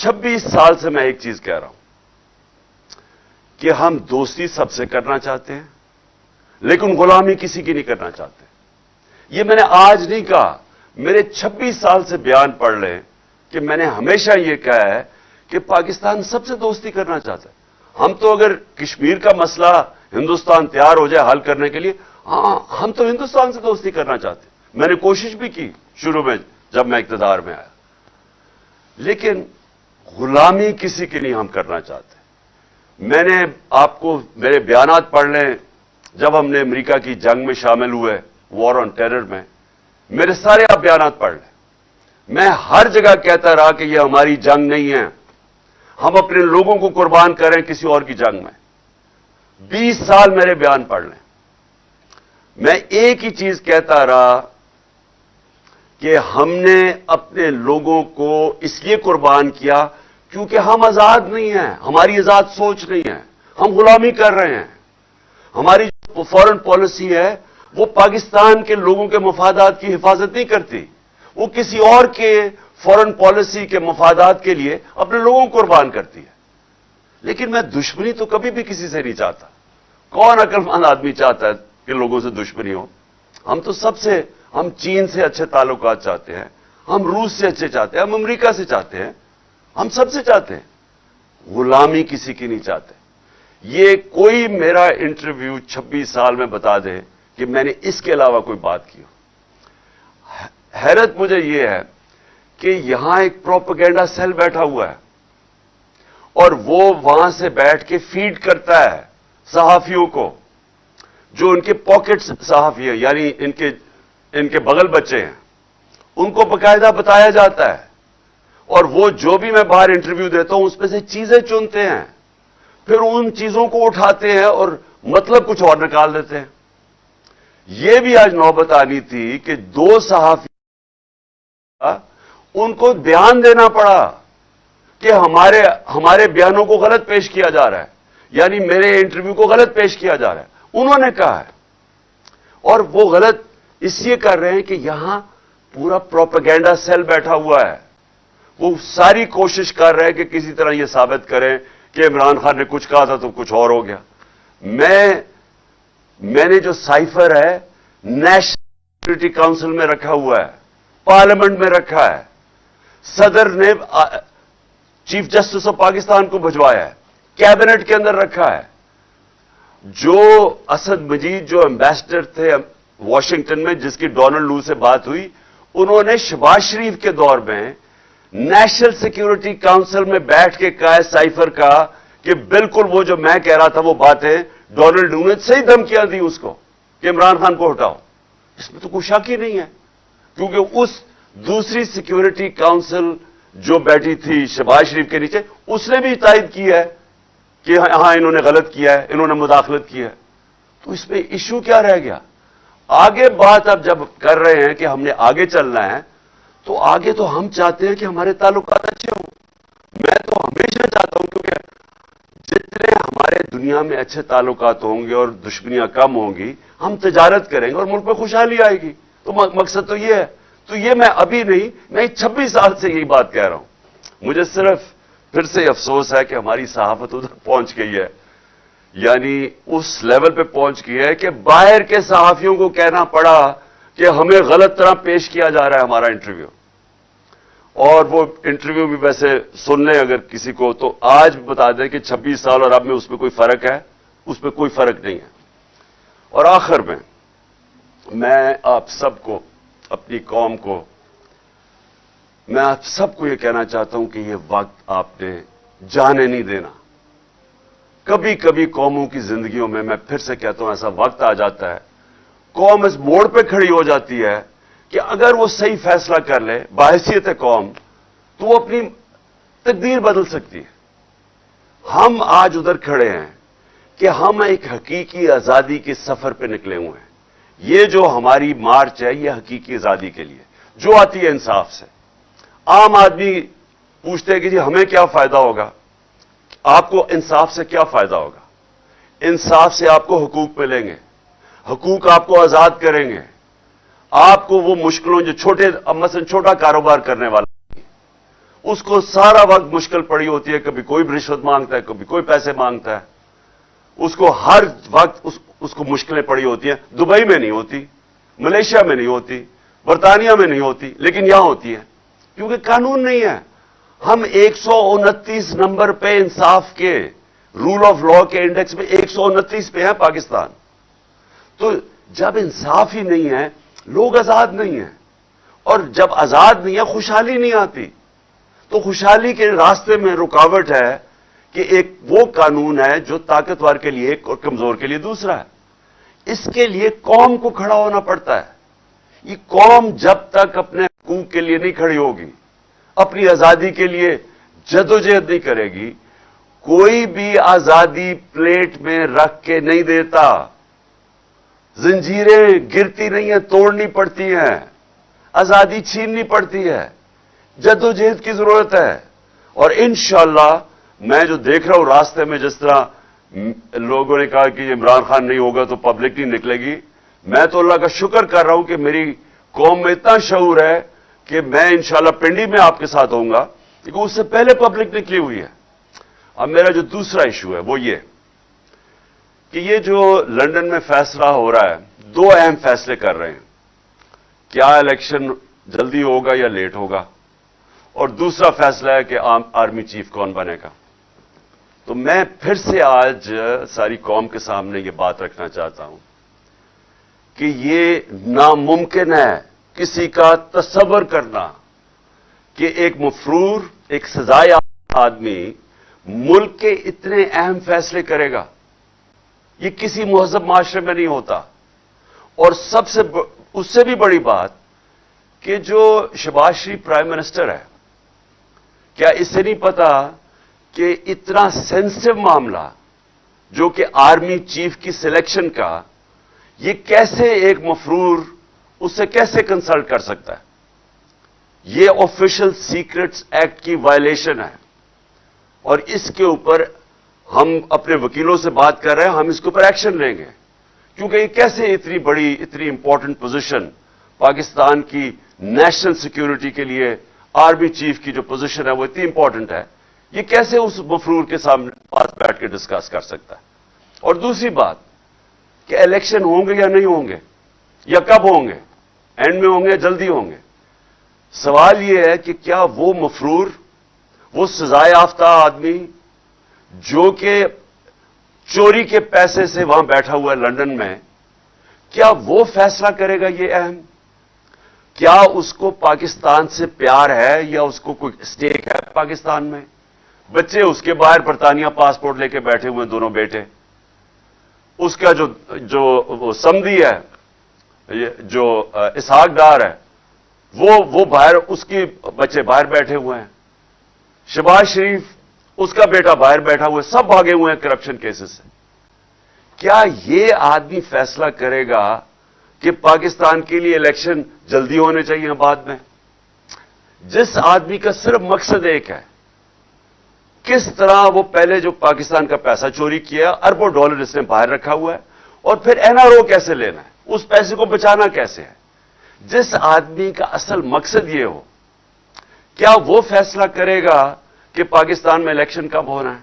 26 साल से मैं एक चीज कह रहा हूं कि हम दोस्ती सबसे करना चाहते हैं, लेकिन गुलामी किसी की नहीं करना चाहते। ये मैंने आज नहीं कहा, मेरे 26 साल से बयान पढ़ लें कि मैंने हमेशा ये कहा है कि पाकिस्तान सबसे दोस्ती करना चाहता है। हम तो अगर कश्मीर का मसला हिंदुस्तान तैयार हो जाए हल करने के लिए, हम तो हिंदुस्तान से दोस्ती करना चाहते हैं। मैंने कोशिश भी की शुरू में जब मैं इक़्तिदार में आया, लेकिन गुलामी किसी की नहीं हम करना चाहते। मैंने आपको मेरे बयानात पढ़ लें, जब हमने अमेरिका की जंग में शामिल हुए, वॉर ऑन टेरर में, मेरे सारे आप बयानात पढ़ लें। मैं हर जगह कहता रहा कि यह हमारी जंग नहीं है, हम अपने लोगों को कुर्बान करें किसी और की जंग में। 20 साल मेरे बयान पढ़ लें, मैं एक ही चीज कहता रहा कि हमने अपने लोगों को इसलिए कुर्बान किया क्योंकि हम आजाद नहीं हैं, हमारी आजाद सोच नहीं है, हम गुलामी कर रहे हैं। हमारी जो फॉरेन पॉलिसी है वो पाकिस्तान के लोगों के मफादात की हिफाजत नहीं करती, वो किसी और के फॉरेन पॉलिसी के मफादात के लिए अपने लोगों को कुर्बान करती है। लेकिन मैं दुश्मनी तो कभी भी किसी से नहीं चाहता। कौन अक्लमंद आदमी चाहता है कि लोगों से दुश्मनी हो? हम तो सबसे, हम चीन से अच्छे ताल्लुकात चाहते हैं, हम रूस से अच्छे चाहते हैं, हम अमेरिका से चाहते हैं, हम सबसे चाहते हैं। गुलामी किसी की नहीं चाहते। ये कोई मेरा इंटरव्यू 26 साल में बता दे कि मैंने इसके अलावा कोई बात की हो। हैरत मुझे यह है कि यहां एक प्रोपेगेंडा सेल बैठा हुआ है और वो वहां से बैठ के फीड करता है सहाफियों को, जो उनके पॉकेट सहाफी है, यानी इनके बगल बच्चे हैं, उनको बकायदा बताया जाता है। और वो जो भी मैं बाहर इंटरव्यू देता हूं उसमें से चीजें चुनते हैं, फिर उन चीजों को उठाते हैं और मतलब कुछ और निकाल देते हैं। यह भी आज नौबत आनी थी कि 2 सहाफी उनको ध्यान देना पड़ा कि हमारे बयानों को गलत पेश किया जा रहा है, यानी मेरे इंटरव्यू को गलत पेश किया जा रहा है, उन्होंने कहा है। और वो गलत इसलिए कर रहे हैं कि यहां पूरा प्रोपेगेंडा सेल बैठा हुआ है। वो सारी कोशिश कर रहे हैं कि किसी तरह यह साबित करें कि इमरान खान ने कुछ कहा था तो कुछ और हो गया। मैंने जो साइफर है नेशनल सिक्योरिटी काउंसिल में रखा हुआ है, पार्लियामेंट में रखा है, सदर ने चीफ जस्टिस ऑफ पाकिस्तान को भिजवाया है, कैबिनेट के अंदर रखा है। जो असद मजीद जो एम्बेसडर थे वॉशिंगटन में, जिसकी डोनाल्ड लू से बात हुई, उन्होंने शहबाज शरीफ के दौर में नेशनल सिक्योरिटी काउंसिल में बैठ के कहा है साइफर का कि बिल्कुल वो जो मैं कह रहा था वो बातें डोनाल्ड लू ने सही धमकियां दी उसको कि इमरान खान को हटाओ। इसमें तो कोई शक ही नहीं है, क्योंकि उस दूसरी सिक्योरिटी काउंसिल जो बैठी थी शहबाज शरीफ के नीचे, उसने भी तायद की है कि हां इन्होंने गलत किया है, इन्होंने मुदाखलत की है। तो इसमें इशू क्या रह गया? आगे बात अब जब कर रहे हैं कि हमने आगे चलना है, तो आगे तो हम चाहते हैं कि हमारे ताल्लुकात अच्छे हों। मैं तो हमेशा चाहता हूं, क्योंकि जितने हमारे दुनिया में अच्छे ताल्लुकात होंगे और दुश्मनियां कम होंगी, हम तजारत करेंगे और मुल्क में खुशहाली आएगी। तो मकसद तो ये है। तो ये मैं अभी नहीं, मैं 26 साल से यही बात कह रहा हूं। मुझे सिर्फ फिर से अफसोस है कि हमारी सहाफत उधर पहुंच गई है, यानी उस लेवल पे पहुंच गई है कि बाहर के सहाफियों को कहना पड़ा कि हमें गलत तरह पेश किया जा रहा है हमारा इंटरव्यू। और वो इंटरव्यू भी वैसे सुन लें अगर किसी को, तो आज बता दें कि 26 साल और अब में उसमें कोई फर्क है? उसमें कोई फर्क नहीं है। और आखिर में मैं आप सबको, अपनी कौम को, मैं आप सबको यह कहना चाहता हूं कि यह वक्त आपने जाने नहीं देना। कभी कभी कौमों की जिंदगियों में, मैं फिर से कहता हूं, ऐसा वक्त आ जाता है, कौम इस मोड़ पे खड़ी हो जाती है कि अगर वो सही फैसला कर ले बाहैसियत कौम, तो वो अपनी तकदीर बदल सकती है। हम आज उधर खड़े हैं कि हम एक हकीकी आजादी के सफर पे निकले हुए हैं। ये जो हमारी मार्च है, ये हकीकी आजादी के लिए जो आती है इंसाफ से। आम आदमी पूछते हैं कि जी हमें क्या फायदा होगा? आपको इंसाफ से क्या फायदा होगा? इंसाफ से आपको हुकूक मिलेंगे, हुकूक आपको आजाद करेंगे। आपको वो मुश्किलों जो मसलन छोटा कारोबार करने वाला, اس کو سارا وقت مشکل پڑی ہوتی ہے. کبھی کوئی رشوت مانگتا ہے, کبھی کوئی پیسے مانگتا ہے. اس کو ہر وقت اس کو مشکلیں پڑی ہوتی ہیں. دبئی میں نہیں ہوتی, ملیشیا میں نہیں ہوتی, برطانیہ میں نہیں ہوتی, لیکن یہاں ہوتی ہے کیونکہ قانون نہیں ہے. ہم 129 نمبر پہ انصاف کے رول آف لا کے انڈیکس میں 129 پہ ہیں پاکستان. تو جب انصاف ہی نہیں ہے, لوگ آزاد نہیں ہیں, اور جب آزاد نہیں ہے خوشحالی نہیں آتی. تو خوشحالی کے راستے میں رکاوٹ ہے کہ ایک وہ قانون ہے جو طاقتور کے لیے ایک اور کمزور کے لیے دوسرا ہے. اس کے لیے قوم کو کھڑا ہونا پڑتا ہے. یہ قوم جب تک اپنے حقوق کے لیے نہیں کھڑی ہوگی, اپنی آزادی کے لیے جدوجہد نہیں کرے گی, کوئی بھی آزادی پلیٹ میں رکھ کے نہیں دیتا. زنجیریں گرتی نہیں ہیں, توڑنی پڑتی ہیں. آزادی چھیننی پڑتی ہے. جدوجہد کی ضرورت ہے. اور انشاءاللہ میں جو دیکھ رہا ہوں راستے میں, جس طرح لوگوں نے کہا کہ عمران خان نہیں ہوگا تو پبلک نہیں نکلے گی, میں تو اللہ کا شکر کر رہا ہوں کہ میری قوم میں اتنا شعور ہے کہ میں انشاءاللہ پنڈی میں آپ کے ساتھ ہوں گا, کیونکہ اس سے پہلے پبلک نکلی ہوئی ہے. اب میرا جو دوسرا ایشو ہے وہ یہ کہ یہ جو لندن میں فیصلہ ہو رہا ہے, دو اہم فیصلے کر رہے ہیں. کیا الیکشن جلدی ہوگا یا لیٹ ہوگا, اور دوسرا فیصلہ ہے کہ آرمی چیف کون بنے گا. تو میں پھر سے آج ساری قوم کے سامنے یہ بات رکھنا چاہتا ہوں کہ یہ ناممکن ہے کسی کا تصور کرنا کہ ایک مفرور, ایک سزایافتہ آدمی ملک کے اتنے اہم فیصلے کرے گا. یہ کسی مہذب معاشرے میں نہیں ہوتا. اور اس سے بھی بڑی بات کہ جو شہباز شریف پرائم منسٹر ہے, کیا اس سے نہیں پتا کہ اتنا سینسٹیو معاملہ جو کہ آرمی چیف کی سلیکشن کا, یہ کیسے ایک مفرور اس سے کیسے کنسلٹ کر سکتا ہے؟ یہ آفیشل سیکرٹس ایکٹ کی وائلیشن ہے. اور اس کے اوپر ہم اپنے وکیلوں سے بات کر رہے ہیں, ہم اس کے اوپر ایکشن لیں گے. کیونکہ یہ کیسے اتنی بڑی, اتنی امپورٹنٹ پوزیشن پاکستان کی نیشنل سیکیورٹی کے لیے, آرمی چیف کی جو پوزیشن ہے وہ اتنی امپورٹنٹ ہے, یہ کیسے اس مفرور کے سامنے پاس بیٹھ کے ڈسکس کر سکتا ہے؟ اور دوسری بات کہ الیکشن ہوں گے یا نہیں ہوں گے, یا کب ہوں گے, اینڈ میں ہوں گے, جلدی ہوں گے. سوال یہ ہے کہ کیا وہ مفرور, وہ سزا یافتہ آدمی جو کہ چوری کے پیسے سے وہاں بیٹھا ہوا ہے لندن میں, کیا وہ فیصلہ کرے گا یہ اہم؟ کیا اس کو پاکستان سے پیار ہے یا اس کو کوئی اسٹیک ہے پاکستان میں؟ بچے اس کے باہر برطانیہ پاسپورٹ لے کے بیٹھے ہوئے, دونوں بیٹے. اس کا جو سمدھی ہے, جو اسحاق ڈار ہے, وہ باہر, اس کی بچے باہر بیٹھے ہوئے ہیں. شہباز شریف, اس کا بیٹا باہر بیٹھا ہوا ہے, سب بھاگے ہوئے ہیں کرپشن کیسز سے. کیا یہ آدمی فیصلہ کرے گا کہ پاکستان کے لیے الیکشن جلدی ہونے چاہیے بعد میں؟ جس آدمی کا صرف مقصد ایک ہے, کس طرح وہ پہلے جو پاکستان کا پیسہ چوری کیا, اربوں ڈالر اس نے باہر رکھا ہوا ہے, اور پھر NRO کیسے لینا ہے, اس پیسے کو بچانا کیسے ہے. جس آدمی کا اصل مقصد یہ ہو, کیا وہ فیصلہ کرے گا کہ پاکستان میں الیکشن کب ہونا ہے؟